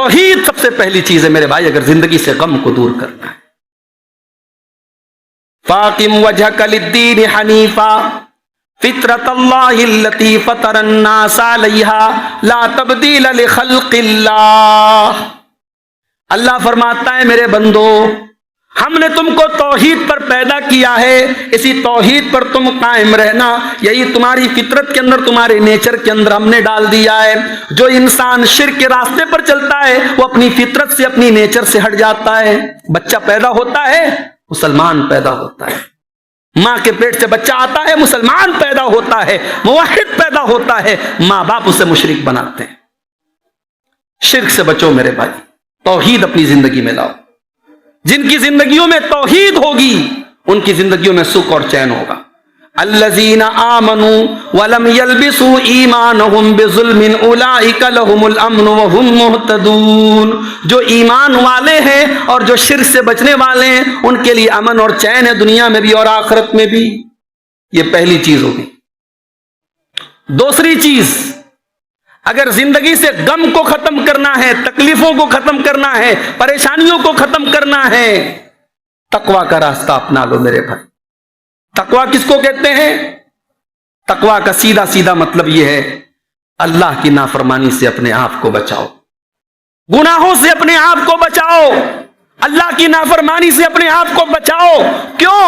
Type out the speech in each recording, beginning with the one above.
توحید سب سے پہلی چیز ہے میرے بھائی، اگر زندگی سے غم کو دور کرنا ہے۔ فاقم وجهك للدین حنیفا فطرت اللہ التی فطر الناس علیہا لا تبدیل لخلق اللہ۔ اللہ فرماتا ہے میرے بندو، ہم نے تم کو توحید پر پیدا کیا ہے، اسی توحید پر تم قائم رہنا، یہی تمہاری فطرت کے اندر، تمہارے نیچر کے اندر ہم نے ڈال دیا ہے۔ جو انسان شرک کے راستے پر چلتا ہے وہ اپنی فطرت سے، اپنی نیچر سے ہٹ جاتا ہے۔ بچہ پیدا ہوتا ہے مسلمان پیدا ہوتا ہے، ماں کے پیٹ سے بچہ آتا ہے مسلمان پیدا ہوتا ہے، موحد پیدا ہوتا ہے، ماں باپ اسے مشرک بناتے ہیں۔ شرک سے بچو میرے بھائی، توحید اپنی زندگی میں لاؤ۔ جن کی زندگیوں میں توحید ہوگی ان کی زندگیوں میں سکھ اور چین ہوگا۔ الذین آمنوا ولم یلبسوا ایمانہم بظلم اولئک لہم الامن وہم مہتدون۔ جو ایمان والے ہیں اور جو شرک سے بچنے والے ہیں ان کے لیے امن اور چین ہے، دنیا میں بھی اور آخرت میں بھی۔ یہ پہلی چیز ہوگی۔ دوسری چیز، اگر زندگی سے غم کو ختم کرنا ہے، تکلیفوں کو ختم کرنا ہے، پریشانیوں کو ختم کرنا ہے، تقویٰ کا راستہ اپنا لو میرے بھائی۔ تقویٰ کس کو کہتے ہیں؟ تقویٰ کا سیدھا سیدھا مطلب یہ ہے، اللہ کی نافرمانی سے اپنے آپ کو بچاؤ، گناہوں سے اپنے آپ کو بچاؤ، اللہ کی نافرمانی سے اپنے آپ کو بچاؤ۔ کیوں؟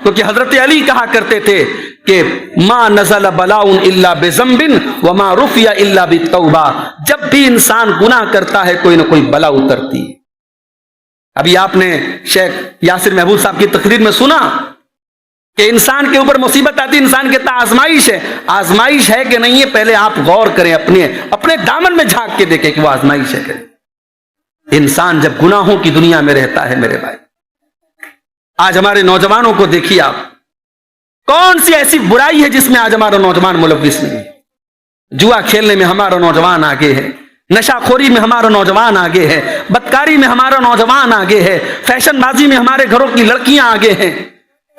کیونکہ حضرت علی کہا کرتے تھے کہ ما نزل بلاء الا بذنب وما رفع الا بالتوبہ۔ جب بھی انسان گناہ کرتا ہے کوئی نہ کوئی بلا اترتی ہے۔ ابھی آپ نے شیخ یاسر محبوب صاحب کی تقریر میں سنا کہ انسان کے اوپر مصیبت آتی ہے، انسان کہتا ہے آزمائش ہے۔ آزمائش ہے کہ نہیں ہے پہلے آپ غور کریں، اپنے دامن میں جھانک کے دیکھیں کہ وہ آزمائش ہے کہ نہیں۔ انسان جب گناہوں کی دنیا میں رہتا ہے میرے بھائی، آج ہمارے نوجوانوں کو دیکھیے آپ، کون سی ایسی برائی ہے جس میں آج ہمارا نوجوان ملوث نہیں ہے؟ جوا کھیلنے میں ہمارا نوجوان آگے ہے، نشہ خوری میں ہمارا نوجوان آگے ہے، بدکاری میں ہمارا نوجوان آگے ہے، فیشن بازی میں ہمارے گھروں کی لڑکیاں آگے ہیں،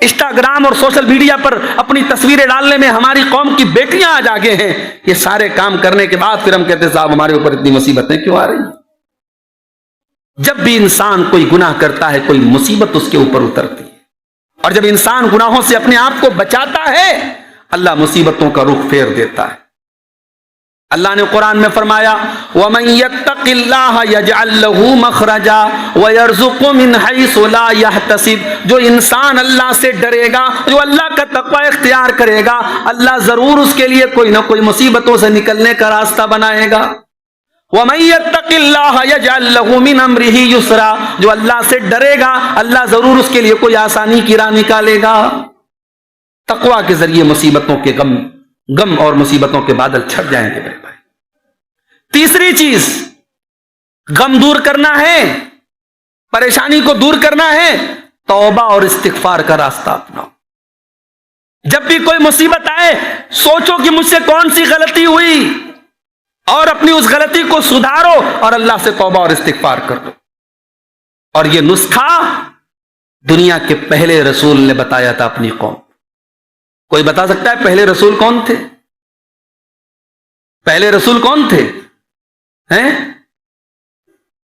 انسٹاگرام اور سوشل میڈیا پر اپنی تصویریں ڈالنے میں ہماری قوم کی بیٹیاں آج آگے ہیں۔ یہ سارے کام کرنے کے بعد پھر ہم کہتے ہیں صاحب ہمارے اوپر اتنی مصیبتیں کیوں آ رہی ہیں؟ جب بھی انسان کوئی گناہ کرتا ہے کوئی مصیبت اس کے اوپر اترتی ہے، اور جب انسان گناہوں سے اپنے آپ کو بچاتا ہے اللہ مصیبتوں کا رخ پھیر دیتا ہے۔ اللہ نے قرآن میں فرمایا وَمَن يَتَّقِ اللَّهَ يَجْعَل لَّهُ مَخْرَجًا وَيَرْزُقْهُ مِنْ حَيْثُ لَا يَحْتَسِبُ۔ جو انسان اللہ سے ڈرے گا، جو اللہ کا تقوی اختیار کرے گا، اللہ ضرور اس کے لیے کوئی نہ کوئی مصیبتوں سے نکلنے کا راستہ بنائے گا۔ وَمَن يَتَّقِ اللَّهَ يَجْعَل لَّهُ مِنْ أَمْرِهِ يُسْرًا۔ جو اللہ سے ڈرے گا اللہ ضرور اس کے لیے کوئی آسانی کی راہ نکالے گا۔ تقوی کے ذریعے مصیبتوں کے غم اور مصیبتوں کے بادل چھٹ جائیں گے میرے بھائی۔ تیسری چیز، غم دور کرنا ہے، پریشانی کو دور کرنا ہے، توبہ اور استغفار کا راستہ اپناؤ۔ جب بھی کوئی مصیبت آئے سوچو کہ مجھ سے کون سی غلطی ہوئی اور اپنی اس غلطی کو سدھارو اور اللہ سے توبہ اور استغفار کر دو۔ اور یہ نسخہ دنیا کے پہلے رسول نے بتایا تھا اپنی قوم۔ کوئی بتا سکتا ہے پہلے رسول کون تھے؟ پہلے رسول کون تھے؟ ہیں؟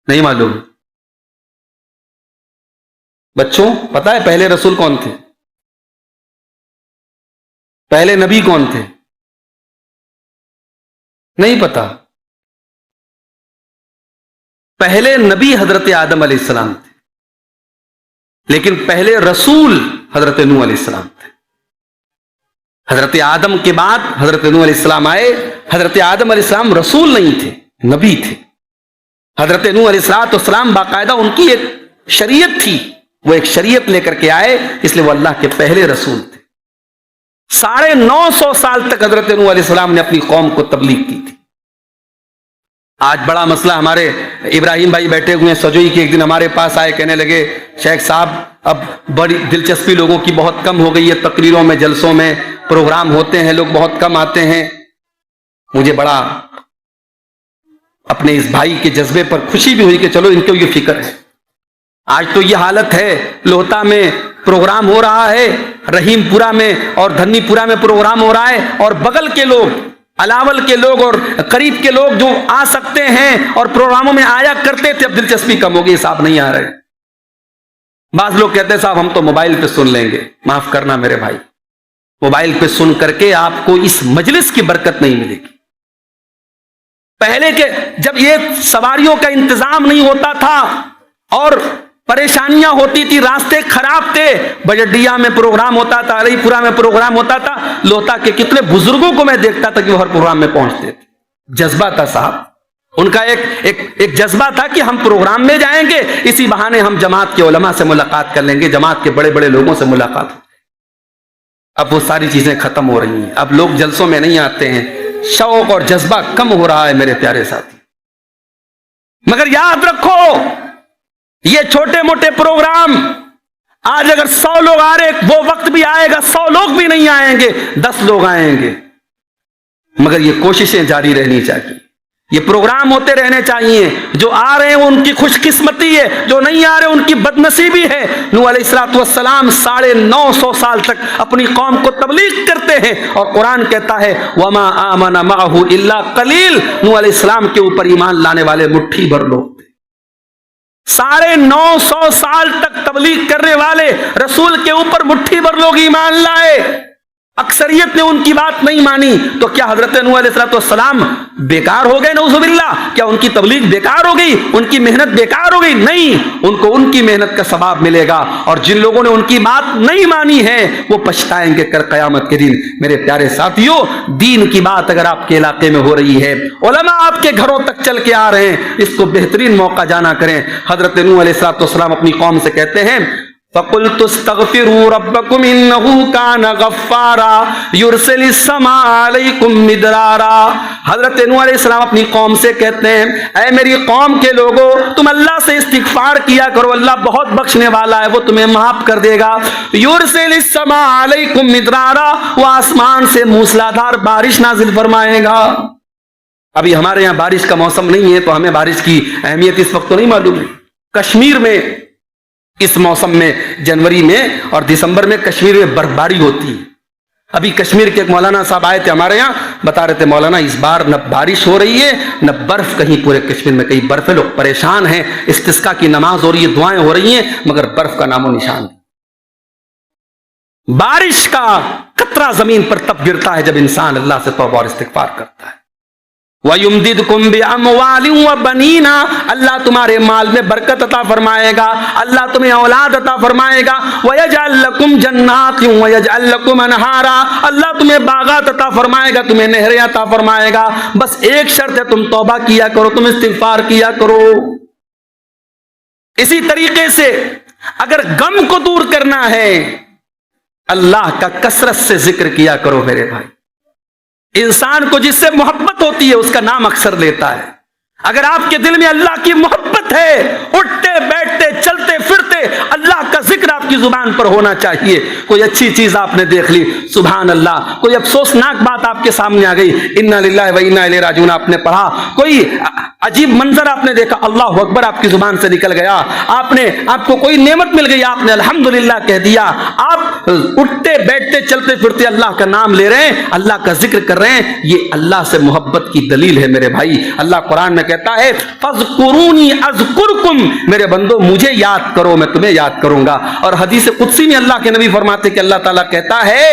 نہیں معلوم؟ بچوں پتا ہے پہلے رسول کون تھے؟ پہلے نبی کون تھے؟ نہیں پتا؟ پہلے نبی حضرت آدم علیہ السلام تھے، لیکن پہلے رسول حضرت نوح علیہ السلام تھے۔ حضرت آدم کے بعد حضرت نوح علیہ السلام آئے۔ حضرت آدم علیہ السلام رسول نہیں تھے، نبی تھے۔ حضرت نوح علیہ السلام باقاعدہ ان کی ایک شریعت تھی، وہ ایک شریعت لے کر کے آئے، اس لیے وہ اللہ کے پہلے رسول تھے۔ 950 سال تک حضرت نوح علیہ السلام نے اپنی قوم کو تبلیغ کی تھی۔ آج بڑا مسئلہ، ہمارے ابراہیم بھائی بیٹھے ہوئے ہیں سجوئی کے، ایک دن ہمارے پاس آئے، کہنے لگے شیخ صاحب اب بڑی دلچسپی لوگوں کی بہت کم ہو گئی ہے، تقریروں میں جلسوں میں پروگرام ہوتے ہیں لوگ بہت کم آتے ہیں۔ مجھے بڑا اپنے اس بھائی کے جذبے پر خوشی بھی ہوئی کہ چلو ان کو یہ فکر ہے۔ آج تو یہ حالت ہے، لوہتا میں پروگرام ہو رہا ہے، رحیم پورہ میں اور دھنی پورہ میں پروگرام ہو رہا ہے، اور بغل کے لوگ الاول کے لوگ اور قریب کے لوگ جو آ سکتے ہیں اور پروگراموں میں آیا کرتے تھے، اب دلچسپی کم ہو گئی، صاحب نہیں آ رہے۔ بعض لوگ کہتے ہیں صاحب ہم تو موبائل پہ سن لیں گے۔ معاف کرنا میرے بھائی، موبائل پہ سن کر کے آپ کو اس مجلس کی برکت نہیں ملے گی۔ پہلے کے جب یہ سواریوں کا انتظام نہیں ہوتا تھا اور پریشانیاں ہوتی تھی، راستے خراب تھے، بجڈیا میں پروگرام ہوتا تھا، علی پورہ میں پروگرام ہوتا تھا، لوتا کے کتنے بزرگوں کو میں دیکھتا تھا کہ وہ ہر پروگرام میں پہنچتے تھے۔ جذبہ تھا صاحب، ان کا ایک جذبہ تھا کہ ہم پروگرام میں جائیں گے، اسی بہانے ہم جماعت کے علماء سے ملاقات کر لیں گے، جماعت کے بڑے بڑے لوگوں سے ملاقات۔ اب وہ ساری چیزیں ختم ہو رہی ہیں، اب لوگ جلسوں میں نہیں آتے ہیں، شوق اور جذبہ کم ہو رہا ہے میرے پیارے ساتھی۔ مگر یاد رکھو، یہ چھوٹے موٹے پروگرام آج اگر 100 لوگ آ رہے، وہ وقت بھی آئے گا 100 لوگ بھی نہیں آئیں گے، 10 لوگ آئیں گے۔ مگر یہ کوششیں جاری رہنی چاہیے، یہ پروگرام ہوتے رہنے چاہیے۔ جو آ رہے ہیں ان کی خوش قسمتی ہے، جو نہیں آ رہے ان کی بد نصیبی ہے۔ نوح علیہ السلام 950 سال تک اپنی قوم کو تبلیغ کرتے ہیں، اور قرآن کہتا ہے وَمَا آمَنَ مَعَهُ إِلَّا قَلِيلٌ، نوح علیہ السلام کے اوپر ایمان لانے والے مٹھی بھر لوگ تھے۔ 950 سال تک تبلیغ کرنے والے رسول کے اوپر مٹھی بھر لوگ ایمان لائے، اکثریت نے ان کی بات نہیں مانی۔ تو کیا حضرت نوح علیہ السلام بیکار ہو گئے؟ نعوذ باللہ، کیا ان کی تبلیغ بیکار ہو گئی؟ ان کی محنت بیکار ہو گئی؟ نہیں، ان کو ان کی محنت کا ثواب ملے گا، اور جن لوگوں نے ان کی بات نہیں مانی ہے وہ پچھتائیں گے کر قیامت کے دن۔ میرے پیارے ساتھیوں، دین کی بات اگر آپ کے علاقے میں ہو رہی ہے، علماء آپ کے گھروں تک چل کے آ رہے ہیں، اس کو بہترین موقع جانا کریں۔ حضرت نوح علیہ السلام اپنی قوم سے کہتے ہیں فَقُلْتُ اسْتَغْفِرُوا رَبَّكُمْ إِنَّهُ كَانَ غَفَّارًا يُرْسِلِ السَّمَاءَ عَلَيْكُمْ مِدْرَارًا۔ حضرت نوح علیہ السلام اپنی قوم سے کہتے ہیں اے میری قوم کے لوگوں، تم اللہ سے استغفار کیا کرو، اللہ بہت بخشنے والا ہے، وہ تمہیں معاف کر دے گا۔ يُرْسِلِ السَّمَاءَ عَلَيْكُمْ مِدْرَارًا، وہ آسمان سے موسلادھار بارش نازل فرمائے گا۔ ابھی ہمارے یہاں بارش کا موسم نہیں ہے تو ہمیں بارش کی اہمیت اس وقت تو نہیں معلوم ہے۔ کشمیر میں اس موسم میں جنوری میں اور دسمبر میں کشمیر میں برف باری ہوتی ہے۔ ابھی کشمیر کے ایک مولانا صاحب آئے تھے ہمارے یہاں، بتا رہے تھے مولانا اس بار نہ بارش ہو رہی ہے نہ برف، کہیں پورے کشمیر میں کہیں برف ہے، لوگ پریشان ہیں، استسقاء کی نماز ہو رہی ہے، دعائیں ہو رہی ہیں، مگر برف کا نام و نشان نہیں۔ بارش کا قطرہ زمین پر تب گرتا ہے جب انسان اللہ سے توبہ اور استغفار کرتا ہے۔ وَيُمْدِدْكُمْ بِأَمْوَالٍ وَبَنِينَ، اللہ تمہارے مال میں برکت عطا فرمائے گا، اللہ تمہیں اولاد عطا فرمائے گا۔ وَيَجْعَلْ لَكُمْ جَنَّاتٍ وَيَجْعَلْ لَكُمْ أَنْهَارًا، اللہ تمہیں باغات عطا فرمائے گا، تمہیں نہریں عطا فرمائے گا۔ بس ایک شرط ہے، تم توبہ کیا کرو، تم استغفار کیا کرو۔ اسی طریقے سے اگر غم کو دور کرنا ہے، اللہ کا کثرت سے ذکر کیا کرو میرے بھائی۔ انسان کو جس سے محبت ہوتی ہے اس کا نام اکثر لیتا ہے۔ اگر آپ کے دل میں اللہ کی محبت ہے، اٹھتے بیٹھتے چلتے پھرتے اللہ کا ذکر آپ کی زبان پر ہونا چاہیے۔ کوئی اچھی چیز آپ نے دیکھ لی، سبحان اللہ، کوئی افسوسناک بات آپ کے سامنے آ گئی، انا للہ و انا الیہ راجعون آپ نے پڑھا، کوئی عجیب منظر آپ نے دیکھا، اللہ اکبر آپ کی زبان سے نکل گیا، آپ کو کوئی نعمت مل گئی، آپ نے الحمدللہ کہہ دیا، آپ اٹھتے بیٹھتے چلتے پھرتے اللہ کا نام لے رہے ہیں، اللہ کا ذکر کر رہے ہیں، یہ اللہ سے محبت کی دلیل ہے میرے بھائی۔ اللہ قرآن میں کہتا ہے فَاذْكُرُونِي أَذْكُرْكُمْ، میرے بندو مجھے یاد کرو میں تمہیں یاد کروں گا۔ اور حدیث قدسی میں اللہ کے نبی فرماتے کہ اللہ تعالیٰ کہتا ہے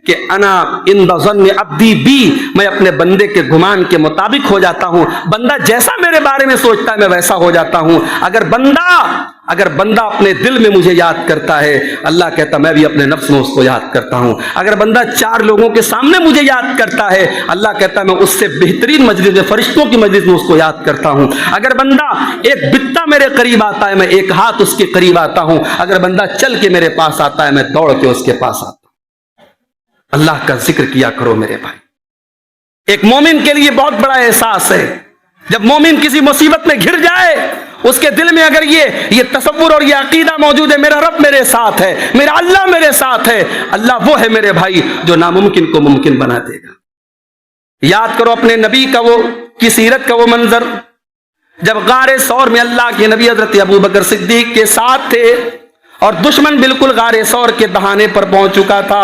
کہ انا عند ظن عبدی بی، میں اپنے بندے کے گمان کے مطابق ہو جاتا ہوں، بندہ جیسا میرے بارے میں سوچتا ہے میں ویسا ہو جاتا ہوں۔ اگر بندہ اپنے دل میں مجھے یاد کرتا ہے، اللہ کہتا میں بھی اپنے نفس میں اس کو یاد کرتا ہوں۔ اگر بندہ 4 لوگوں کے سامنے مجھے یاد کرتا ہے، اللہ کہتا میں اس سے بہترین مجلس میں، فرشتوں کی مجلس میں اس کو یاد کرتا ہوں۔ اگر بندہ ایک بتا میرے قریب آتا ہے، میں ایک ہاتھ اس کے قریب آتا ہوں۔ اگر بندہ چل کے میرے پاس آتا ہے، میں دوڑ کے اس کے پاس آتا ہوں۔ اللہ کا ذکر کیا کرو میرے بھائی۔ ایک مومن کے لیے بہت بڑا احساس ہے، جب مومن کسی مصیبت میں گھر جائے، اس کے دل میں اگر یہ تصور اور یہ عقیدہ موجود ہے میرا رب میرے ساتھ ہے، میرا اللہ میرے ساتھ ہے، اللہ وہ ہے میرے بھائی جو ناممکن کو ممکن بنا دے گا۔ یاد کرو اپنے نبی کی سیرت کا وہ منظر، جب غار ثور میں اللہ کے نبی حضرت ابو بکر صدیق کے ساتھ تھے اور دشمن بالکل غار ثور کے دہانے پر پہنچ چکا تھا،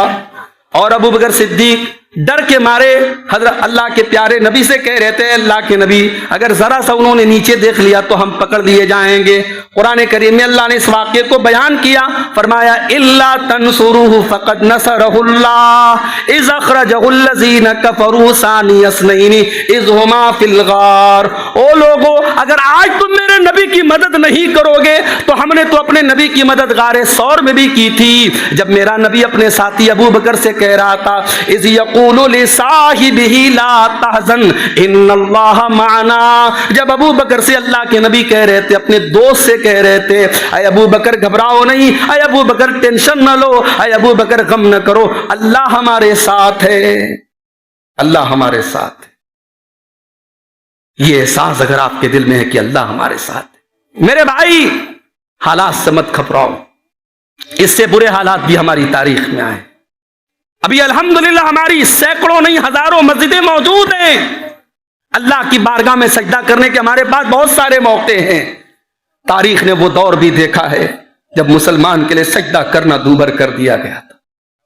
اور ابو بکر صدیق ڈر کے مارے حضرت اللہ کے پیارے نبی سے کہہ رہے تھے اللہ کے نبی اگر ذرا سا انہوں نے نیچے دیکھ لیا تو ہم پکڑ لیے جائیں گے. قرآن کریم میں اللہ نے اس واقعے کو بیان کیا, فرمایا الا تنصروه فقد نصره الله اذ اخرجه الذين كفروا ثاني اثنين اذ هما في الغار. او لوگو اگر آج تم میرے نبی کی مدد نہیں کرو گے تو ہم نے تو اپنے نبی کی مدد غار ثور میں بھی کی تھی, جب میرا نبی اپنے ساتھی ابو بکر سے کہہ رہا تھا اذ يقول لصاحبه لا تحزن ان اللہ معنا, جب ابو بکر سے اللہ کے نبی کہہ رہے تھے, اپنے دوست سے کہہ رہے تھے اے ابو بکر گھبراؤ نہیں, اے ابو بکر ٹینشن نہ لو, اے ابو بکر غم نہ کرو, اللہ ہمارے ساتھ ہے, اللہ ہمارے ساتھ ہے. یہ احساس اگر آپ کے دل میں ہے کہ اللہ ہمارے ساتھ ہے, میرے بھائی حالات سے مت گھبراؤ, اس سے برے حالات بھی ہماری تاریخ میں آئے. ابھی الحمدللہ ہماری سینکڑوں نہیں ہزاروں مسجدیں موجود ہیں, اللہ کی بارگاہ میں سجدہ کرنے کے ہمارے پاس بہت سارے موقع ہیں. تاریخ نے وہ دور بھی دیکھا ہے جب مسلمان کے لیے سجدہ کرنا دوبر کر دیا گیا تھا.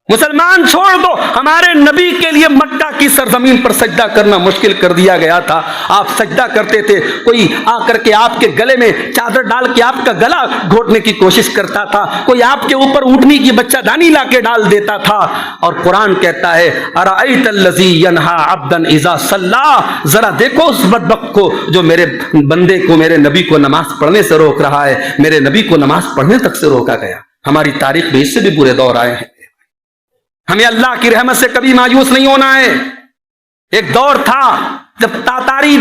مسلمان چھوڑ دو, ہمارے نبی کے لیے مکہ کی سرزمین پر سجدہ کرنا مشکل کر دیا گیا تھا. آپ سجدہ کرتے تھے, کوئی آ کر کے آپ کے گلے میں چادر ڈال کے آپ کا گلا گھونٹنے کی کوشش کرتا تھا, کوئی آپ کے اوپر اونٹنی کی بچہ دانی لا کے ڈال دیتا تھا. اور قرآن کہتا ہے ارأیت الذی ینہا عبدا اذا صلی, ذرا دیکھو اس بدبخت کو جو میرے بندے کو, میرے نبی کو نماز پڑھنے سے روک رہا ہے. میرے نبی کو نماز پڑھنے تک سے روکا گیا. ہماری تاریخ میں اس سے بھی برے دور آئے ہیں. ہمیں اللہ کی رحمت سے کبھی مایوس نہیں ہونا ہے. ایک دور تھا جب تاتاری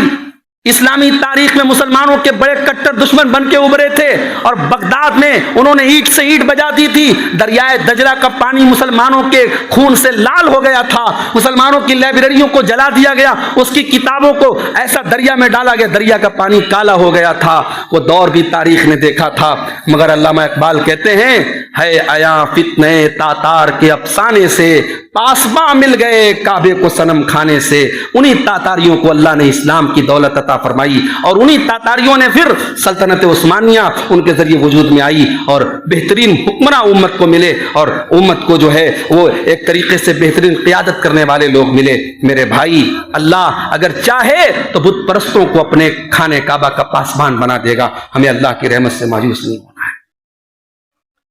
اسلامی تاریخ میں مسلمانوں کے بڑے کٹر دشمن بن کے ابھرے تھے, اور بغداد میں انہوں نے اینٹ سے اینٹ بجا دی تھی. دریائے دجلہ کا پانی مسلمانوں کے خون سے لال ہو گیا تھا, مسلمانوں کی لائبریریوں کو جلا دیا گیا, اس کی کتابوں کو ایسا دریا میں ڈالا گیا, دریا کا پانی کالا ہو گیا تھا. وہ دور بھی تاریخ نے دیکھا تھا. مگر علامہ اقبال کہتے ہیں ہے آیا فتنے تاتار کے افسانے سے, پاسباں مل گئے کعبے کو صنم کھانے سے. انہی تاتاریوں کو اللہ نے اسلام کی دولت عطا فرمائی, اور انہی تاتاریوں نے پھر سلطنت عثمانیہ ان کے ذریعے وجود میں آئی, اور بہترین حکمراں امت کو ملے, اور امت کو جو ہے وہ ایک طریقے سے بہترین قیادت کرنے والے لوگ ملے. میرے بھائی اللہ اگر چاہے تو بت پرستوں کو اپنے کھانے کعبہ کا پاسبان بنا دے گا. ہمیں اللہ کی رحمت سے مایوس نہیں ہونا ہے.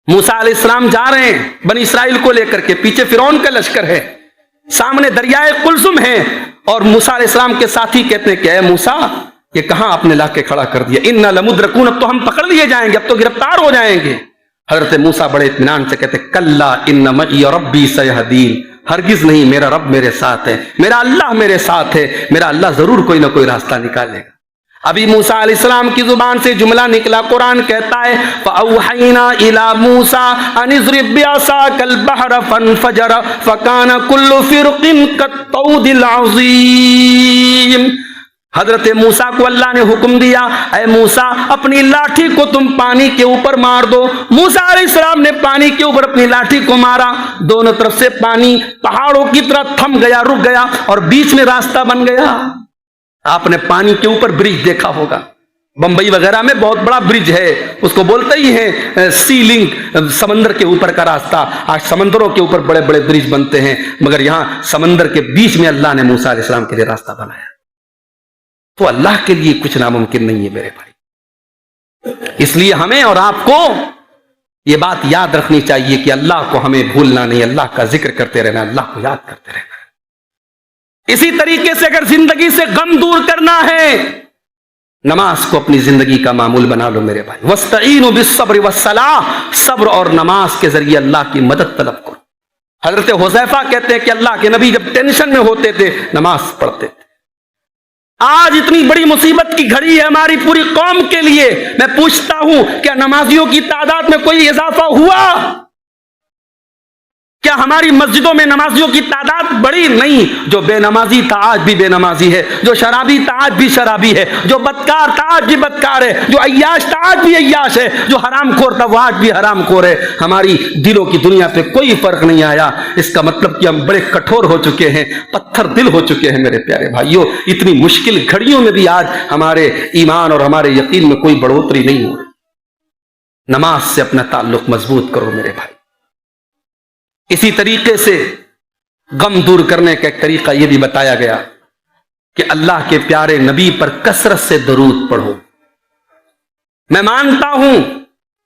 موسیٰ علیہ السلام جا رہے ہیں بنی اسرائیل کو لے کر کے, پیچھے فرعون کا لشکر ہے, سامنے دریائے قلزم ہے, اور موسیٰ علیہ السلام کے ساتھی کہتے ہیں کہ اے موسیٰ یہ کہاں آپ نے لا کے کھڑا کر دیا, انا لمدرکون, اب تو ہم پکڑ لیے جائیں گے, اب تو گرفتار ہو جائیں گے. حضرت موسیٰ بڑے اطمینان سے کہتے کلا ان معی ربی سیہدین, ہرگز نہیں, میرا رب میرے ساتھ ہے, میرا اللہ میرے ساتھ ہے, میرا اللہ ضرور کوئی نہ کوئی راستہ نکالے گا. ابھی موسیٰ علیہ السلام کی زبان سے جملہ نکلا, قرآن کہتا ہے فَأَوْحَيْنَا إِلَى مُوسَىٰ أَنِ اضْرِب بِّعَصَاكَ الْبَحْرَ فَانْفَجَرَ فَكَانَ كُلُّ فِرْقٍ كَالطَّوْدِ الْعَظِيمِ. حضرت موسیٰ کو اللہ نے حکم دیا اے موسیٰ اپنی لاٹھی کو تم پانی کے اوپر مار دو. موسیٰ علیہ السلام نے پانی کے اوپر اپنی لاٹھی کو مارا, دونوں طرف سے پانی پہاڑوں کی طرح تھم گیا, رک گیا, اور بیچ میں راستہ بن گیا. آپ نے پانی کے اوپر برج دیکھا ہوگا, بمبئی وغیرہ میں بہت بڑا برج ہے, اس کو بولتے ہی ہیں سی لنک, سمندر کے اوپر کا راستہ. آج سمندروں کے اوپر بڑے بڑے برج بنتے ہیں, مگر یہاں سمندر کے بیچ میں اللہ نے موسیٰ علیہ السلام کے لیے راستہ بنایا. تو اللہ کے لیے کچھ ناممکن نہیں ہے میرے بھائی. اس لیے ہمیں اور آپ کو یہ بات یاد رکھنی چاہیے کہ اللہ کو ہمیں بھولنا نہیں, اللہ کا ذکر کرتے رہنا, اللہ کو یاد کرتے رہنا. اسی طریقے سے اگر زندگی سے غم دور کرنا ہے, نماز کو اپنی زندگی کا معمول بنا لو میرے بھائی. وَاسْتَعِينُوا بِالصَّبْرِ وَالصَّلَاةِ, صبر اور نماز کے ذریعے اللہ کی مدد طلب کرو. حضرت حذیفہ کہتے ہیں کہ اللہ کے نبی جب ٹینشن میں ہوتے تھے نماز پڑھتے تھے. آج اتنی بڑی مصیبت کی گھڑی ہے ہماری پوری قوم کے لیے, میں پوچھتا ہوں کیا نمازیوں کی تعداد میں کوئی اضافہ ہوا؟ کیا ہماری مسجدوں میں نمازیوں کی تعداد بڑی؟ نہیں. جو بے نمازی تھا آج بھی بے نمازی ہے, جو شرابی تھا آج بھی شرابی ہے, جو بدکار تھا آج بھی بدکار ہے, جو عیاش تھا آج بھی عیاش ہے, جو حرام خور تھا وہ آج بھی حرام خور ہے. ہماری دلوں کی دنیا پہ کوئی فرق نہیں آیا. اس کا مطلب کہ ہم بڑے کٹھور ہو چکے ہیں, پتھر دل ہو چکے ہیں میرے پیارے بھائیوں. اتنی مشکل گھڑیوں میں بھی آج ہمارے ایمان اور ہمارے یقین میں کوئی بڑھوتری نہیں ہو رہی. نماز سے اپنا تعلق مضبوط کرو میرے بھائی. اسی طریقے سے غم دور کرنے کا ایک طریقہ یہ بھی بتایا گیا کہ اللہ کے پیارے نبی پر کثرت سے درود پڑھو. میں مانتا ہوں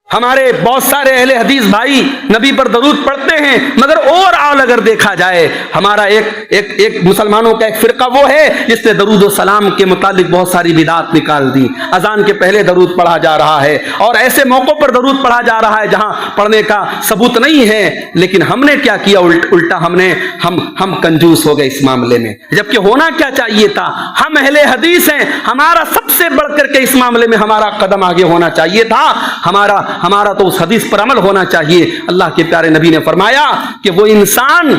ہمارے بہت سارے اہل حدیث بھائی نبی پر درود پڑھتے ہیں، مگر اوور آل اگر دیکھا جائے ہمارا ایک مسلمانوں کا ایک فرقہ وہ ہے جس نے درود و سلام کے متعلق بہت ساری بدعات نکال دی. اذان کے پہلے درود پڑھا جا رہا ہے اور ایسے موقعوں پر درود پڑھا جا رہا ہے جہاں پڑھنے کا ثبوت نہیں ہے. لیکن ہم نے کیا کیا؟ الٹا ہم کنجوس ہو گئے اس معاملے میں، جبکہ ہونا کیا چاہیے تھا؟ ہم اہل حدیث ہیں، ہمارا سب سے بڑھ کر کے اس معاملے میں ہمارا قدم آگے ہونا چاہیے تھا. ہمارا تو اس حدیث پر عمل ہونا چاہیے. اللہ کے پیارے نبی نے فرمایا کہ وہ انسان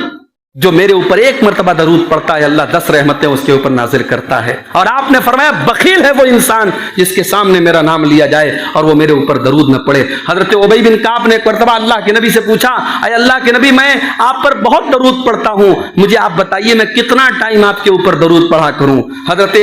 جو میرے اوپر ایک مرتبہ درود پڑھتا ہے اللہ 10 رحمتیں اس کے اوپر نازل کرتا ہے. اور آپ نے فرمایا بخیل ہے وہ انسان جس کے سامنے میرا نام لیا جائے اور وہ میرے اوپر درود نہ پڑے. حضرت ابی بن کعب نے ایک مرتبہ اللہ کے نبی سے پوچھا، اے اللہ کے نبی میں آپ پر بہت درود پڑھتا ہوں، مجھے آپ بتائیے میں کتنا ٹائم آپ کے اوپر درود پڑھا کروں. حضرت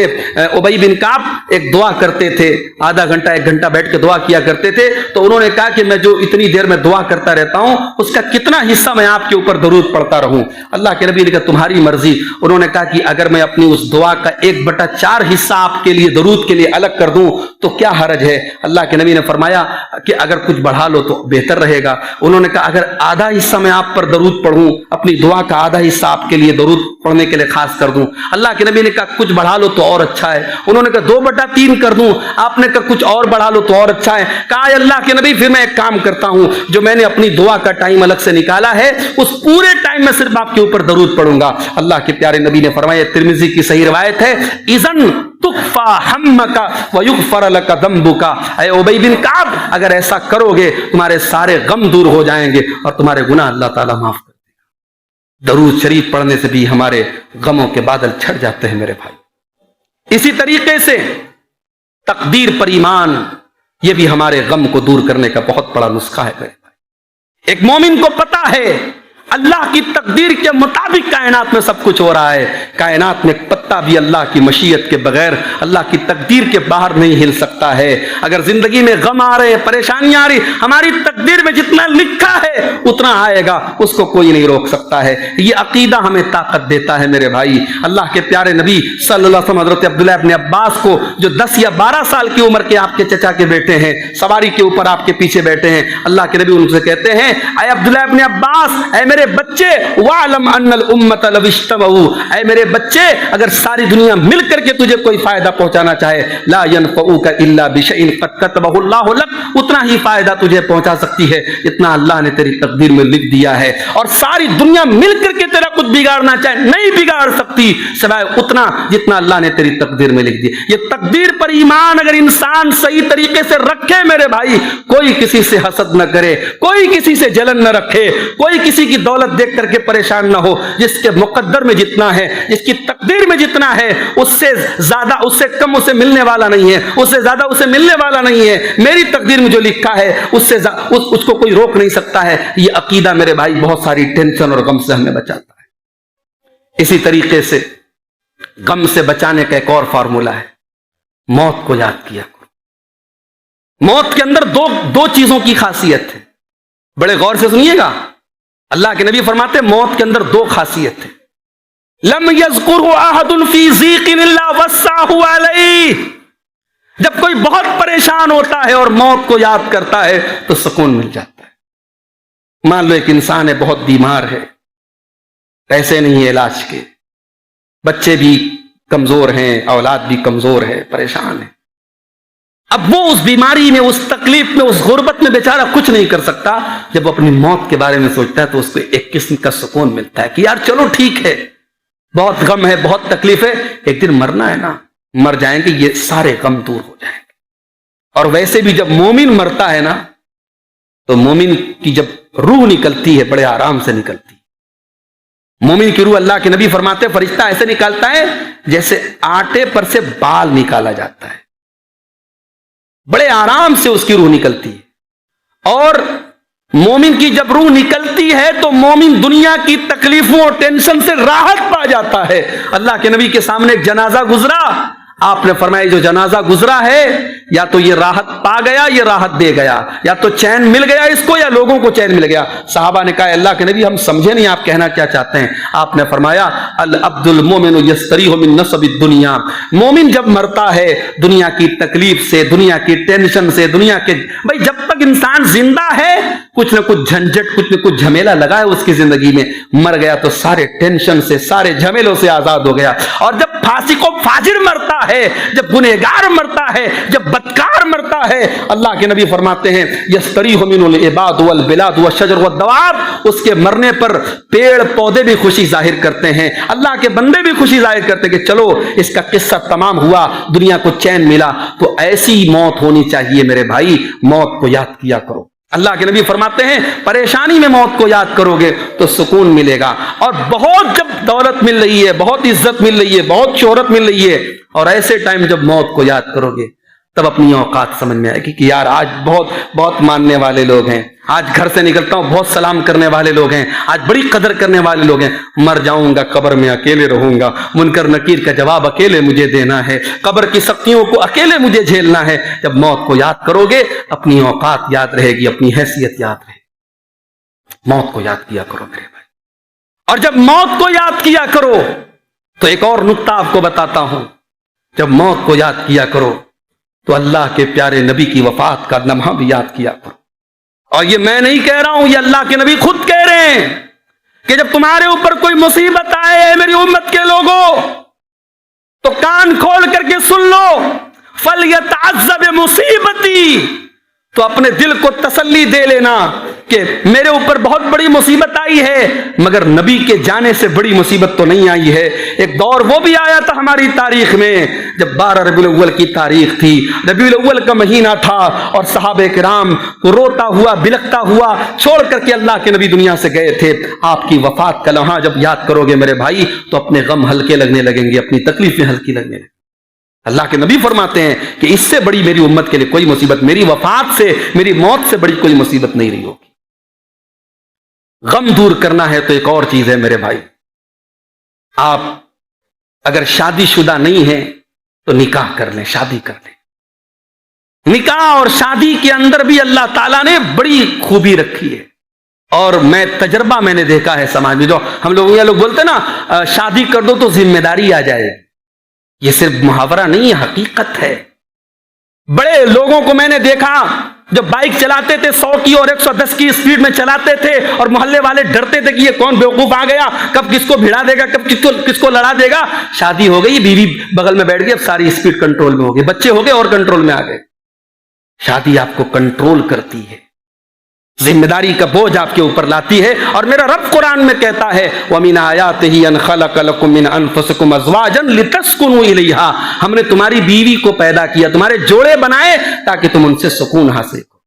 ابی بن کعب ایک دعا کرتے تھے، آدھا گھنٹہ 1 گھنٹہ بیٹھ کے دعا کیا کرتے تھے. تو انہوں نے کہا کہ میں جو اتنی دیر میں دعا کرتا رہتا ہوں اس کا کتنا حصہ میں آپ کے اوپر درود پڑھتا رہوں؟ اللہ کے نبی نے کہا تمہاری مرضی. انہوں نے کہا کہ اگر میں اپنی اس دعا کا 1/4 حصہ آپ کے لیے درود کے لیے الگ کر دوں تو کیا حرج ہے؟ اللہ کے نبی نے فرمایا کہ اگر کچھ بڑھا لو تو بہتر رہے گا. انہوں نے کہا اگر آدھا حصہ میں آپ پر درود پڑھوں، اپنی دعا کا آدھا حصہ آپ کے لیے درود پڑھنے کے لیے خاص کر دوں. اللہ کے نبی نے کہا کچھ بڑھا لو تو اور اچھا ہے. انہوں نے کہا 2/3 کر دوں. آپ نے کہا کچھ اور بڑھا لو تو اور اچھا ہے. کہا اے اللہ کے نبی پھر میں ایک کام کرتا ہوں، جو میں نے اپنی دعا کا ٹائم الگ سے نکالا ہے اس پورے ٹائم میں صرف آپ کے اوپر درود پڑھوں گا. اللہ کے پیارے نبی نے فرمایا، ترمذی کی صحیح روایت ہے، اذن تکفا ہمک ویغفر لک ذنبک. اے ابی بن کعب اگر ایسا کرو گے تمہارے سارے غم دور ہو جائیں گے اور تمہارے گناہ اللہ تعالیٰ معاف کر دے گا. درود شریف پڑھنے سے بھی ہمارے غموں کے بادل چھٹ جاتے ہیں میرے بھائی. اسی طریقے سے تقدیر پر ایمان، یہ بھی ہمارے غم کو دور کرنے کا بہت بڑا نسخہ ہے میرے بھائی. ایک مومن کو پتا ہے اللہ کی تقدیر کے مطابق کائنات میں سب کچھ ہو رہا ہے. کائنات میں ایک پتا بھی اللہ کی مشیت کے بغیر، اللہ کی تقدیر کے باہر نہیں ہل سکتا ہے. اگر زندگی میں غم آ رہے، پریشانیاں آ رہی، ہماری تقدیر میں جتنا لکھا ہے اتنا آئے گا، اس کو کوئی نہیں روک سکتا ہے. یہ عقیدہ ہمیں طاقت دیتا ہے میرے بھائی. اللہ کے پیارے نبی صلی اللہ علیہ وسلم حضرت عبداللہ ابن عباس کو، جو 10 یا 12 سال کی عمر کے آپ کے چچا کے بیٹے ہیں، سواری کے اوپر آپ کے پیچھے بیٹھے ہیں، اللہ کے نبی ان سے کہتے ہیں، اے عبداللہ ابن عباس، اے میرے بچے، وَعْلَمْ أَنَّ الْأُمَّةَ لَوِ اجْتَمَعُوا، اے میرے بچے اگر ساری دنیا مل کر کے تجھے کوئی فائدہ پہنچانا چاہے، لَا يَنْفَعُوكَ إِلَّا بِشَيْءٍ قَدْ كَتَبَهُ اللَّهُ لَكَ، اتنا ہی فائدہ تجھے پہنچا سکتی ہے جتنا اللہ نے تیری تقدیر میں لکھ دیا ہے. اور ساری دنیا مل کر کے تیرا کچھ بگاڑنا چاہے نہیں بگاڑ سکتی سوائے اتنا جتنا اللہ نے تیری تقدیر میں لکھ دیا. یہ تقدیر پر ایمان اگر انسان صحیح طریقے سے رکھے میرے بھائی، کوئی کسی سے حسد نہ کرے، کوئی کسی سے جلن نہ رکھے، کوئی کسی کی دولت دیکھ کر کے پریشان نہ ہو. جس کے مقدر میں جتنا ہے، جس کی تقدیر میں جتنا ہے، اس سے زیادہ اس سے کم اسے ملنے والا نہیں ہے، اس سے زیادہ اسے ملنے والا نہیں ہے. میری تقدیر میں جو لکھا ہے اس کو کوئی روک نہیں سکتا ہے. یہ عقیدہ میرے بھائی بہت ساری ٹینشن اور غم سے ہمیں بچاتا ہے. اسی طریقے سے غم سے بچانے کا ایک اور فارمولا ہے، موت کو یاد کیا کرو. موت کے اندر دو چیزوں کی خاصیت ہے، بڑے غور سے سنیے گا. اللہ کے نبی فرماتے موت کے اندر 2 خاصیت ہے. لم یذکرہ احد فی ضیق الا وسعہ علیہ، جب کوئی بہت پریشان ہوتا ہے اور موت کو یاد کرتا ہے تو سکون مل جاتا ہے. مان لو ایک انسان ہے بہت بیمار ہے، پیسے نہیں ہے علاج کے، بچے بھی کمزور ہیں، اولاد بھی کمزور ہے، پریشان ہے. اب وہ اس بیماری میں، اس تکلیف میں، اس غربت میں بیچارہ کچھ نہیں کر سکتا. جب وہ اپنی موت کے بارے میں سوچتا ہے تو اس کو ایک قسم کا سکون ملتا ہے کہ یار چلو ٹھیک ہے، بہت غم ہے، بہت تکلیف ہے، ایک دن مرنا ہے نا، مر جائیں گے، یہ سارے غم دور ہو جائیں گے. اور ویسے بھی جب مومن مرتا ہے نا تو مومن کی جب روح نکلتی ہے بڑے آرام سے نکلتی ہے. مومن کی روح اللہ کے نبی فرماتے فرشتہ ایسے نکالتا ہے جیسے آٹے پر سے بال نکالا جاتا ہے، بڑے آرام سے اس کی روح نکلتی ہے. اور مومن کی جب روح نکلتی ہے تو مومن دنیا کی تکلیفوں اور ٹینشن سے راحت پا جاتا ہے. اللہ کے نبی کے سامنے ایک جنازہ گزرا، آپ نے فرمایا جو جنازہ گزرا ہے یا تو یہ راحت پا گیا، یہ راحت دے گیا، یا تو چین مل گیا اس کو یا لوگوں کو چین مل گیا۔ صحابہ نے کہا اللہ کے نبی ہم سمجھے نہیں آپ کہنا کیا چاہتے ہیں۔ آپ نے فرمایا العبد المومن یستریح من نصب الدنیا، مومن جب مرتا ہے دنیا کی تکلیف سے، دنیا کی ٹینشن سے، دنیا کے بھائی جب تک انسان زندہ ہے کچھ نہ کچھ جھنجٹ، کچھ نہ کچھ جھمیلا لگا ہے اس کی زندگی میں، مر گیا تو سارے ٹینشن سے، سارے جھمیلوں سے آزاد ہو گیا۔ اور جب فاسق و فاجر مرتا ہے، جب گنہگار مرتا ہے، جب بدکار مرتا ہے، اللہ کے نبی فرماتے ہیں یستریح من العباد والبلاد والشجر والدواب، اس کے مرنے پر پیڑ پودے بھی خوشی ظاہر کرتے ہیں، اللہ کے بندے بھی خوشی ظاہر کرتے ہیں کہ چلو اس کا قصہ تمام ہوا، دنیا کو چین ملا۔ تو ایسی موت ہونی چاہیے میرے بھائی، موت کو یاد کیا کرو۔ اللہ کے نبی فرماتے ہیں پریشانی میں موت کو یاد کرو گے تو سکون ملے گا، اور بہت جب دولت مل رہی ہے، بہت عزت مل رہی ہے، بہت شہرت مل رہی ہے، اور ایسے ٹائم جب موت کو یاد کرو گے تب اپنی اوقات سمجھ میں آئے گی کہ یار آج بہت ماننے والے لوگ ہیں، آج گھر سے نکلتا ہوں بہت سلام کرنے والے لوگ ہیں، آج بڑی قدر کرنے والے لوگ ہیں، مر جاؤں گا قبر میں اکیلے رہوں گا، منکر نکیر کا جواب اکیلے مجھے دینا ہے، قبر کی سختیوں کو اکیلے مجھے جھیلنا ہے۔ جب موت کو یاد کرو گے اپنی اوقات یاد رہے گی، اپنی حیثیت یاد رہے گی۔ موت کو یاد کیا کرو میرے بھائی، اور جب موت کو یاد کیا کرو تو ایک اور نقطہ آپ کو بتاتا ہوں، جب موت کو یاد کیا کرو تو اللہ کے پیارے نبی کی وفات کا لمحہ بھی یاد کیا کرو۔ اور یہ میں نہیں کہہ رہا ہوں، یہ اللہ کے نبی خود کہہ رہے ہیں کہ جب تمہارے اوپر کوئی مصیبت آئے میری امت کے لوگوں تو کان کھول کر کے سن لو، فَلْيَتَعَذَّبْ مُصِیبَتِي، تو اپنے دل کو تسلی دے لینا کہ میرے اوپر بہت بڑی مصیبت آئی ہے مگر نبی کے جانے سے بڑی مصیبت تو نہیں آئی ہے۔ ایک دور وہ بھی آیا تھا ہماری تاریخ میں جب 12 ربیع الاول کی تاریخ تھی، ربیع الاول کا مہینہ تھا، اور صحابہ کرام روتا ہوا بلکتا ہوا چھوڑ کر کے اللہ کے نبی دنیا سے گئے تھے۔ آپ کی وفات کا لمحہ جب یاد کرو گے میرے بھائی تو اپنے غم ہلکے لگنے لگیں گے، اپنی تکلیفیں ہلکی لگنے لگیں گی۔ اللہ کے نبی فرماتے ہیں کہ اس سے بڑی میری امت کے لیے کوئی مصیبت، میری وفات سے، میری موت سے بڑی کوئی مصیبت نہیں رہی ہوگی۔ غم دور کرنا ہے تو ایک اور چیز ہے میرے بھائی، آپ اگر شادی شدہ نہیں ہیں تو نکاح کر لیں، شادی کر لیں۔ نکاح اور شادی کے اندر بھی اللہ تعالیٰ نے بڑی خوبی رکھی ہے، اور تجربہ میں نے دیکھا ہے سماج میں، جو ہم لوگ یہ لوگ بولتے ہیں نا شادی کر دو تو ذمہ داری آ جائے، یہ صرف محاورہ نہیں ہے، حقیقت ہے۔ بڑے لوگوں کو میں نے دیکھا جو بائک چلاتے تھے 100 کی اور 110 کی اسپیڈ میں چلاتے تھے، اور محلے والے ڈرتے تھے کہ یہ کون بیوقوف آ گیا، کب کس کو بھڑا دے گا، کب کس کو لڑا دے گا۔ شادی ہو گئی، بیوی بغل میں بیٹھ گئی، اب ساری اسپیڈ کنٹرول میں ہو گئی، بچے ہو گئے اور کنٹرول میں آ گئے۔ شادی آپ کو کنٹرول کرتی ہے، ذمہ داری کا بوجھ آپ کے اوپر لاتی ہے، اور میرا رب قرآن میں کہتا ہے وَمِنْ آيَاتِهِ أَنْ خَلَقَ لَكُم مِّنْ أَنفُسِكُمْ أَزْوَاجًا لِتَسْكُنُوا إِلَيْهَا، ہم نے تمہاری بیوی کو پیدا کیا، تمہارے جوڑے بنائے تاکہ تم ان سے سکون حاصل کرو۔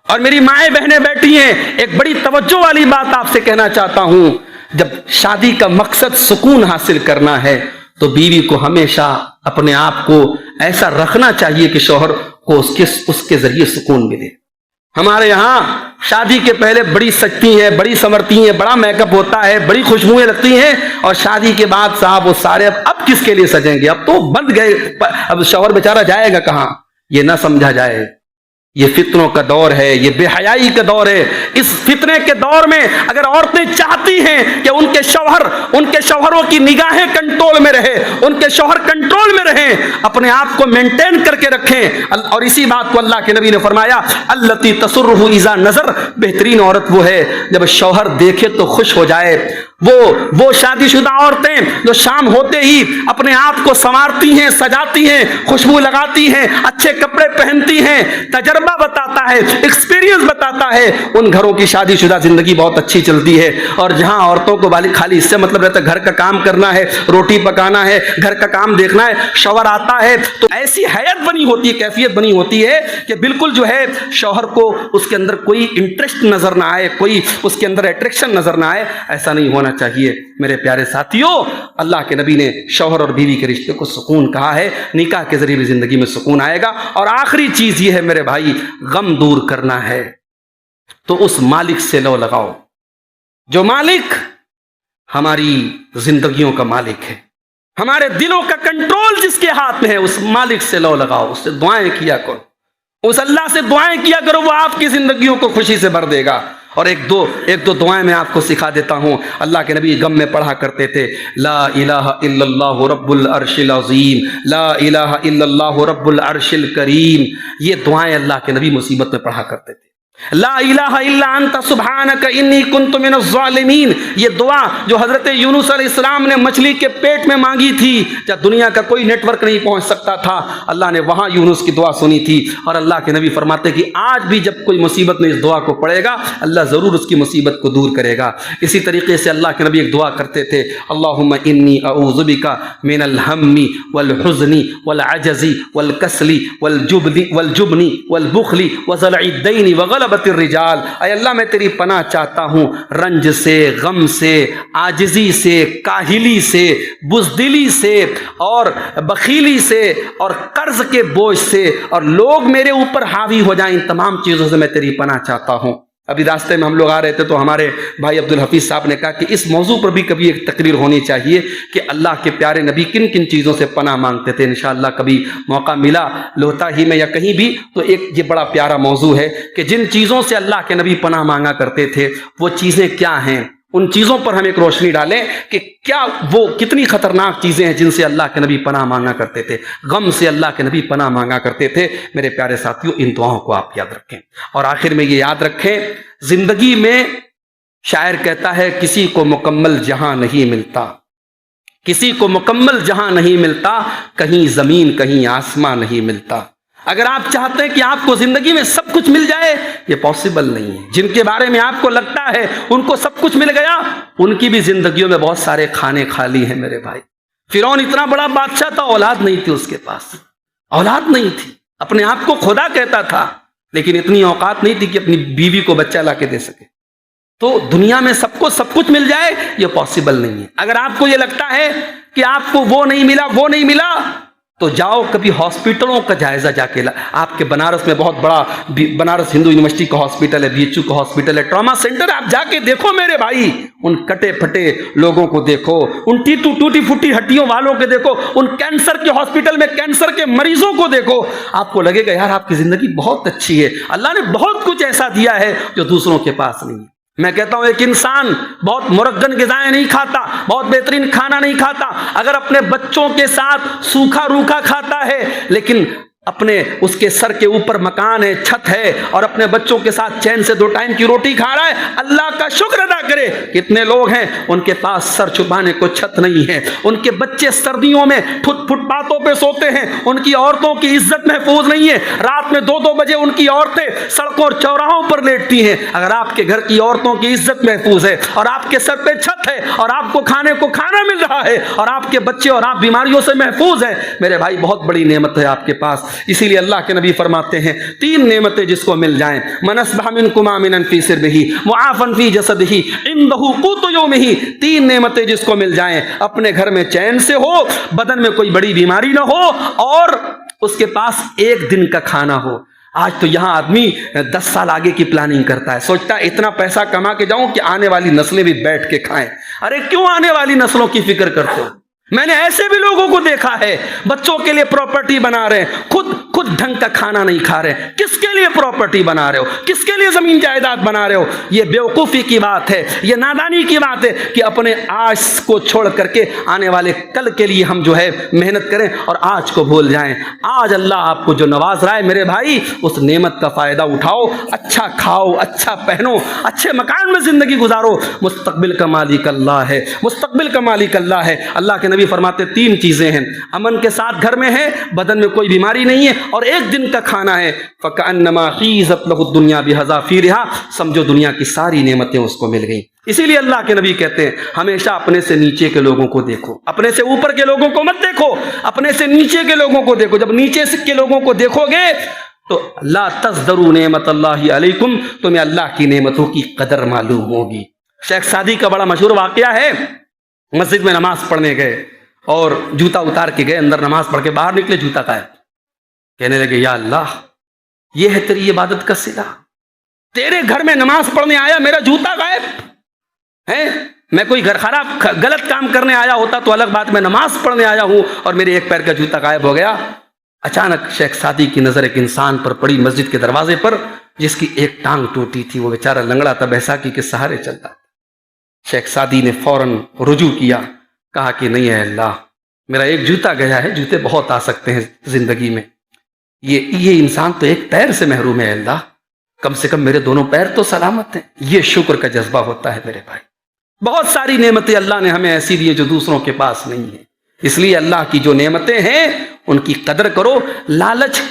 اور میری مائیں بہنیں بیٹھی ہیں، ایک بڑی توجہ والی بات آپ سے کہنا چاہتا ہوں، جب شادی کا مقصد سکون حاصل کرنا ہے تو بیوی کو ہمیشہ اپنے آپ کو ایسا رکھنا چاہیے کہ شوہر کو اس کے ذریعے سکون ملے۔ ہمارے یہاں شادی کے پہلے بڑی سجتی ہیں، بڑی سنورتی ہیں، بڑا میک اپ ہوتا ہے، بڑی خوشبوئیں لگتی ہیں، اور شادی کے بعد صاحب وہ سارے اب کس کے لیے سجیں گے، اب تو بند گئے، اب شوہر بیچارہ جائے گا کہاں، یہ نہ سمجھا جائے۔ یہ فتنوں کا دور ہے، یہ بے حیائی کا دور ہے۔ اس فتنے کے دور میں اگر عورتیں چاہتی ہیں کہ ان کے شوہروں کی نگاہیں کنٹرول میں رہے، ان کے شوہر کنٹرول میں رہیں، اپنے آپ کو مینٹین کر کے رکھیں، اور اسی بات کو اللہ کے نبی نے فرمایا التی تسرہ اذا نظر، بہترین عورت وہ ہے جب شوہر دیکھے تو خوش ہو جائے۔ وہ شادی شدہ عورتیں جو شام ہوتے ہی اپنے آپ کو سنوارتی ہیں، سجاتی ہیں، خوشبو لگاتی ہیں، اچھے کپڑے پہنتی ہیں، تجربہ بتاتا ہے، ایکسپیرینس بتاتا ہے، ان گھروں کی شادی شدہ زندگی بہت اچھی چلتی ہے۔ اور جہاں عورتوں کو خالی اس سے مطلب رہتا ہے گھر کا کام کرنا ہے، روٹی پکانا ہے، گھر کا کام دیکھنا ہے، شوہر آتا ہے تو ایسی حیت بنی ہوتی ہے، کیفیت بنی ہوتی ہے کہ بالکل جو ہے شوہر کو اس کے اندر کوئی انٹرسٹ نظر نہ آئے، کوئی اس کے اندر اٹریکشن نظر نہ آئے۔ ایسا نہیں ہونا چاہیے میرے پیارے ساتھیوں۔ اللہ کے نبی نے شوہر اور بیوی کے رشتے کو سکون کہا ہے، نکاح کے ذریعے بھی زندگی میں سکون آئے گا۔ اور آخری چیز یہ ہے میرے بھائی، غم دور کرنا ہے تو اس مالک سے لو لگاؤ جو مالک ہماری زندگیوں کا مالک ہے۔ ہمارے دلوں کا کنٹرول جس کے ہاتھ میں ہے اس مالک سے لو لگاؤ، اس سے دعائیں کیا کرو، اس اللہ سے دعائیں کیا کرو، وہ آپ کی زندگیوں کو خوشی سے بھر دے گا۔ اور ایک دو دعائیں میں آپ کو سکھا دیتا ہوں، اللہ کے نبی غم میں پڑھا کرتے تھے، لا الہ الا اللہ رب العرش العظیم، لا الہ الا اللہ رب العرش الکریم، یہ دعائیں اللہ کے نبی مصیبت میں پڑھا کرتے تھے۔ لا الہ الا انت سبحانک انی کنت من الظالمین، یہ دعا جو حضرت یونس علیہ السلام نے مچھلی کے پیٹ میں مانگی تھی، جب دنیا کا کوئی نیٹ ورک نہیں پہنچ سکتا تھا، اللہ نے وہاں یونس کی دعا سنی تھی۔ اور اللہ کے نبی فرماتے کہ آج بھی جب کوئی مصیبت میں اس دعا کو پڑھے گا، اللہ ضرور اس کی مصیبت کو دور کرے گا۔ اسی طریقے سے اللہ کے نبی ایک دعا کرتے تھے، اللہم انی اعوذ بک من الہم والحزن والعجز والکسل والجبن والبخل وضلع الدین وغلبۃ الرجال، اے اللہ میں تیری پناہ چاہتا ہوں رنج سے، غم سے، عاجزی سے، کاہلی سے، بزدلی سے اور بخیلی سے اور قرض کے بوجھ سے، اور لوگ میرے اوپر حاوی ہو جائیں، ان تمام چیزوں سے میں تیری پناہ چاہتا ہوں۔ ابھی راستے میں ہم لوگ آ رہے تھے تو ہمارے بھائی عبدالحفیظ صاحب نے کہا کہ اس موضوع پر بھی کبھی ایک تقریر ہونی چاہیے کہ اللہ کے پیارے نبی کن کن چیزوں سے پناہ مانگتے تھے۔ انشاءاللہ کبھی موقع ملا لوتا ہی میں یا کہیں بھی تو ایک یہ بڑا پیارا موضوع ہے کہ جن چیزوں سے اللہ کے نبی پناہ مانگا کرتے تھے وہ چیزیں کیا ہیں، ان چیزوں پر ہم ایک روشنی ڈالیں کہ کیا وہ کتنی خطرناک چیزیں ہیں جن سے اللہ کے نبی پناہ مانگا کرتے تھے۔ غم سے اللہ کے نبی پناہ مانگا کرتے تھے۔ میرے پیارے ساتھیوں، ان دعاؤں کو آپ یاد رکھیں، اور آخر میں یہ یاد رکھیں، زندگی میں شاعر کہتا ہے کسی کو مکمل جہاں نہیں ملتا، کسی کو مکمل جہاں نہیں ملتا، کہیں زمین کہیں آسمان نہیں ملتا۔ اگر آپ چاہتے ہیں کہ آپ کو زندگی میں سب کچھ مل جائے، یہ پاسبل نہیں ہے۔ جن کے بارے میں آپ کو لگتا ہے ان کو سب کچھ مل گیا، ان کی بھی زندگیوں میں بہت سارے کھانے خالی ہیں میرے بھائی۔ فرعون اتنا بڑا بادشاہ تھا، اولاد نہیں تھی اس کے پاس، اولاد نہیں تھی، اپنے آپ کو خدا کہتا تھا، لیکن اتنی اوقات نہیں تھی کہ اپنی بیوی کو بچہ لا کے دے سکے۔ تو دنیا میں سب کو سب کچھ مل جائے یہ پاسبل نہیں ہے۔ اگر آپ کو یہ لگتا ہے کہ آپ کو وہ نہیں ملا، وہ نہیں ملا، تو جاؤ کبھی ہاسپٹلوں کا جائزہ جا کے آپ کے بنارس میں بہت بڑا بنارس ہندو یونیورسٹی کا ہاسپٹل ہے، بی ایچ یو کا ہاسپٹل ہے، ٹراما سینٹر، آپ جا کے دیکھو میرے بھائی، ان کٹے پھٹے لوگوں کو دیکھو، ان ٹوٹی پھوٹی ہڈیوں والوں کے دیکھو، ان کینسر کے ہاسپٹل میں کینسر کے مریضوں کو دیکھو، آپ کو لگے گا یار آپ کی زندگی بہت اچھی ہے، اللہ نے بہت کچھ ایسا دیا ہے جو دوسروں کے پاس نہیں ہے۔ میں کہتا ہوں ایک انسان بہت مرغن غذائیں نہیں کھاتا، بہت بہترین کھانا نہیں کھاتا، اگر اپنے بچوں کے ساتھ سوکھا روکھا کھاتا ہے، لیکن اپنے اس کے سر کے اوپر مکان ہے، چھت ہے، اور اپنے بچوں کے ساتھ چین سے 2 ٹائم کی روٹی کھا رہا ہے، اللہ کا شکر ادا کرے۔ کتنے لوگ ہیں ان کے پاس سر چھپانے کو چھت نہیں ہے، ان کے بچے سردیوں میں فٹ پاتھوں پہ سوتے ہیں، ان کی عورتوں کی عزت محفوظ نہیں ہے، رات میں 2 بجے ان کی عورتیں سڑکوں اور چوراہوں پر لیٹتی ہیں۔ اگر آپ کے گھر کی عورتوں کی عزت محفوظ ہے اور آپ کے سر پہ چھت ہے اور آپ کو کھانے کو کھانا مل رہا ہے اور آپ کے بچے اور آپ بیماریوں سے محفوظ ہیں، میرے بھائی بہت بڑی نعمت ہے آپ کے پاس۔ اسی لیے اللہ کے نبی فرماتے ہیں 3 نعمتیں جس کو مل جائیں، من اصبح منکم آمنا فی سربہ معافا فی جسدہ عندہ قوت یومہ، 3 نعمتیں جس کو مل جائیں، اپنے گھر میں چین سے ہو، بدن میں کوئی بڑی بیماری نہ ہو، اور اس کے پاس 1 دن کا کھانا ہو۔ آج تو یہاں آدمی 10 سال آگے کی پلاننگ کرتا ہے، سوچتا ہے اتنا پیسہ کما کے جاؤں کہ آنے والی نسلیں بھی بیٹھ کے کھائیں۔ ارے کیوں آنے والی نسلوں کی فکر کرتے ہو؟ میں نے ایسے بھی لوگوں کو دیکھا ہے بچوں کے لیے پراپرٹی بنا رہے ہیں، خود ڈھنگ کا کھانا نہیں کھا رہے۔ کس کے لیے پراپرٹی بنا رہے ہو؟ کس کے لیے زمین جائیداد بنا رہے ہو؟ یہ بیوقوفی کی بات ہے، یہ نادانی کی بات ہے کہ اپنے آج کو چھوڑ کر کے آنے والے کل کے لیے ہم جو ہے محنت کریں اور آج کو بھول جائیں۔ آج اللہ آپ کو جو نواز رہا ہے میرے بھائی، اس نعمت کا فائدہ اٹھاؤ، اچھا کھاؤ، اچھا پہنو، اچھے مکان میں زندگی گزارو۔ مستقبل کا مالک اللہ ہے، مستقبل کا مالک اللہ ہے۔ اللہ کے نبی فرماتے 3 چیزیں ہیں، امن کے ساتھ گھر میں ہے، بدن میں کوئی بیماری نہیں ہے، اور 1 دن کا کھانا ہے، فَكَأَنَّمَا حِيزَتْ لَهُ الدُّنْيَا بِحَذَافِيرِهَا، سمجھو دنیا کی ساری نعمتیں اس کو مل گئیں۔ اسی لیے اللہ کے نبی کہتے ہیں ہمیشہ اپنے سے نیچے کے لوگوں کو دیکھو، اپنے سے اوپر کے لوگوں کو مت دیکھو، اپنے سے نیچے کے لوگوں کو دیکھو۔ جب نیچے کے لوگوں کو دیکھو گے تو لا تزدروا نعمت اللہ علیکم، تمہیں اللہ کی نعمتوں کی قدر معلوم ہوگی۔ شیخ سعدی کا بڑا مشہور واقعہ ہے، مسجد میں نماز پڑھنے گئے اور جوتا اتار کے گئے، اندر نماز پڑھ کے باہر نکلے، جوتا غائب۔ کہنے لگے یا اللہ، یہ ہے تیری عبادت کا صلہ، تیرے گھر میں نماز پڑھنے آیا، میرا جوتا غائب ہیں؟ میں کوئی گھر خراب غلط کام کرنے آیا ہوتا تو الگ بات، میں نماز پڑھنے آیا ہوں اور میرے ایک پیر کا جوتا غائب ہو گیا۔ اچانک شیخ سعدی کی نظر ایک انسان پر پڑی مسجد کے دروازے پر، جس کی ایک ٹانگ ٹوٹی تھی، وہ بیچارہ لنگڑا تھا، بیساکھی کے سہارے چلتا۔ شیخ سعدی نے فوراً رجوع کیا، کہا کہ نہیں ہے اللہ، میرا ایک جوتا گیا ہے، جوتے بہت آ سکتے ہیں زندگی میں، یہ انسان تو ایک پیر سے محروم ہے اللہ، کم سے کم میرے دونوں پیر تو سلامت ہیں۔ یہ شکر کا جذبہ ہوتا ہے میرے بھائی۔ بہت ساری نعمتیں اللہ نے ہمیں ایسی دی ہیں جو دوسروں کے پاس نہیں ہیں، اس لیے اللہ کی جو نعمتیں ہیں ان کی قدر کرو۔ لالچ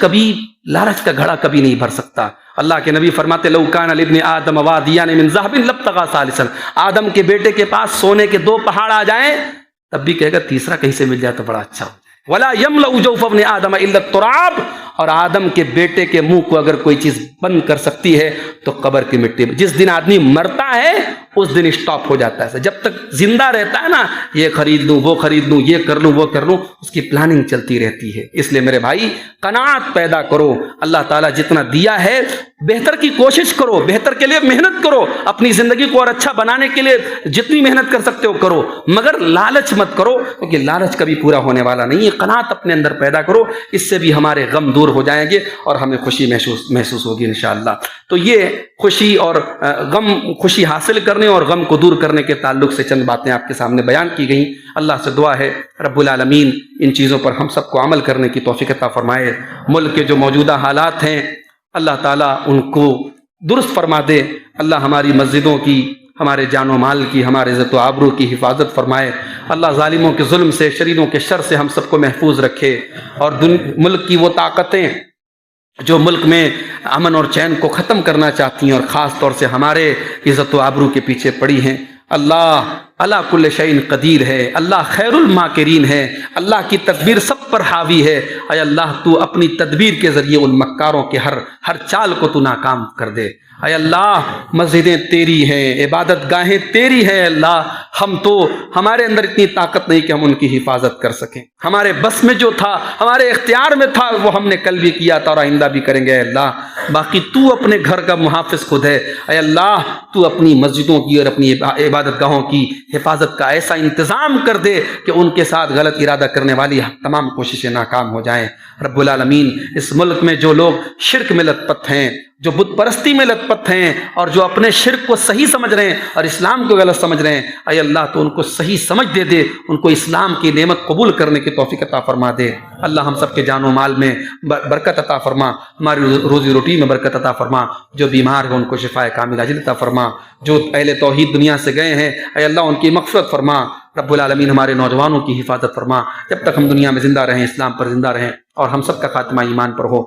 کا گھڑا کبھی نہیں بھر سکتا۔ اللہ کے نبی فرماتے لو کان لابن آدم وادیان من ذهب لابتغى ثالثا، آدم کے بیٹے کے پاس سونے کے 2 پہاڑ آ جائیں تب بھی کہے گا تیسرا کہیں سے مل جائے تو بڑا اچھا ہو جائے۔ ولا يملأ جوف ابن آدم الا التراب، اور آدم کے بیٹے کے منہ کو اگر کوئی چیز بند کر سکتی ہے تو قبر کی مٹی۔ جس دن آدمی مرتا ہے اس دن اسٹاپ ہو جاتا ہے۔ جب تک زندہ رہتا ہے نا، یہ خرید لوں، وہ خرید لوں، یہ کر لوں، وہ کر لوں، اس کی پلاننگ چلتی رہتی ہے۔ اس لیے میرے بھائی قناعت پیدا کرو، اللہ تعالیٰ جتنا دیا ہے بہتر کی کوشش کرو، بہتر کے لیے محنت کرو، اپنی زندگی کو اور اچھا بنانے کے لیے جتنی محنت کر سکتے ہو کرو، مگر لالچ مت کرو، کیونکہ لالچ کبھی پورا ہونے والا نہیں ہے۔ قناعت اپنے اندر پیدا کرو، اس سے بھی ہمارے غم دور ہو جائیں گے اور ہمیں خوشی محسوس ہوگی انشاءاللہ۔ تو یہ خوشی اور خوشی حاصل کرنے اور غم کو دور کرنے کے تعلق سے چند باتیں آپ کے سامنے بیان کی گئیں۔ اللہ سے دعا ہے رب العالمین ان چیزوں پر ہم سب کو عمل کرنے کی توفیق عطا فرمائے۔ ملک کے جو موجودہ حالات ہیں اللہ تعالیٰ ان کو درست فرما دے۔ اللہ ہماری مسجدوں کی، ہمارے جان و مال کی، ہمارے عزت و آبرو کی حفاظت فرمائے۔ اللہ ظالموں کے ظلم سے، شریروں کے شر سے ہم سب کو محفوظ رکھے، اور ملک کی وہ طاقتیں جو ملک میں امن اور چین کو ختم کرنا چاہتی ہیں اور خاص طور سے ہمارے عزت و آبرو کے پیچھے پڑی ہیں، اللہ اللہ کل شیء قدیر ہے، اللہ خیر الماکرین ہے، اللہ کی تدبیر سب پر حاوی ہے۔ اے اللہ تو اپنی تدبیر کے ذریعے ان مکاروں کے ہر چال کو تو ناکام کر دے۔ اے اللہ مسجدیں تیری ہیں، عبادت گاہیں تیری ہیں، اللہ ہمارے اندر اتنی طاقت نہیں کہ ہم ان کی حفاظت کر سکیں۔ ہمارے بس میں جو تھا، ہمارے اختیار میں تھا، وہ ہم نے کل بھی کیا تھا اور آئندہ بھی کریں گے۔ اے اللہ باقی تو اپنے گھر کا محافظ خود ہے۔ اے اللہ تو اپنی مسجدوں کی اور اپنی عبادت گاہوں کی حفاظت کا ایسا انتظام کر دے کہ ان کے ساتھ غلط ارادہ کرنے والی تمام کوششیں ناکام ہو جائیں۔ رب العالمین اس ملک میں جو لوگ شرک میں لت پت ہیں، جو بت پرستی میں لت پت ہیں، اور جو اپنے شرک کو صحیح سمجھ رہے ہیں اور اسلام کو غلط سمجھ رہے ہیں، اے اللہ تو ان کو صحیح سمجھ دے، ان کو اسلام کی نعمت قبول کرنے کی توفیق عطا فرما دے۔ اللہ ہم سب کے جان و مال میں برکت عطا فرما، ہماری روزی روٹی میں برکت عطا فرما، جو بیمار ہیں ان کو شفاء کاملہ عاجل عطا فرما، جو اہل توحید دنیا سے گئے ہیں اے اللہ ان کی مغفرت فرما۔ رب العالمین ہمارے نوجوانوں کی حفاظت فرما، جب تک ہم دنیا میں زندہ رہیں اسلام پر زندہ رہیں اور ہم سب کا خاتمہ ایمان پر ہو۔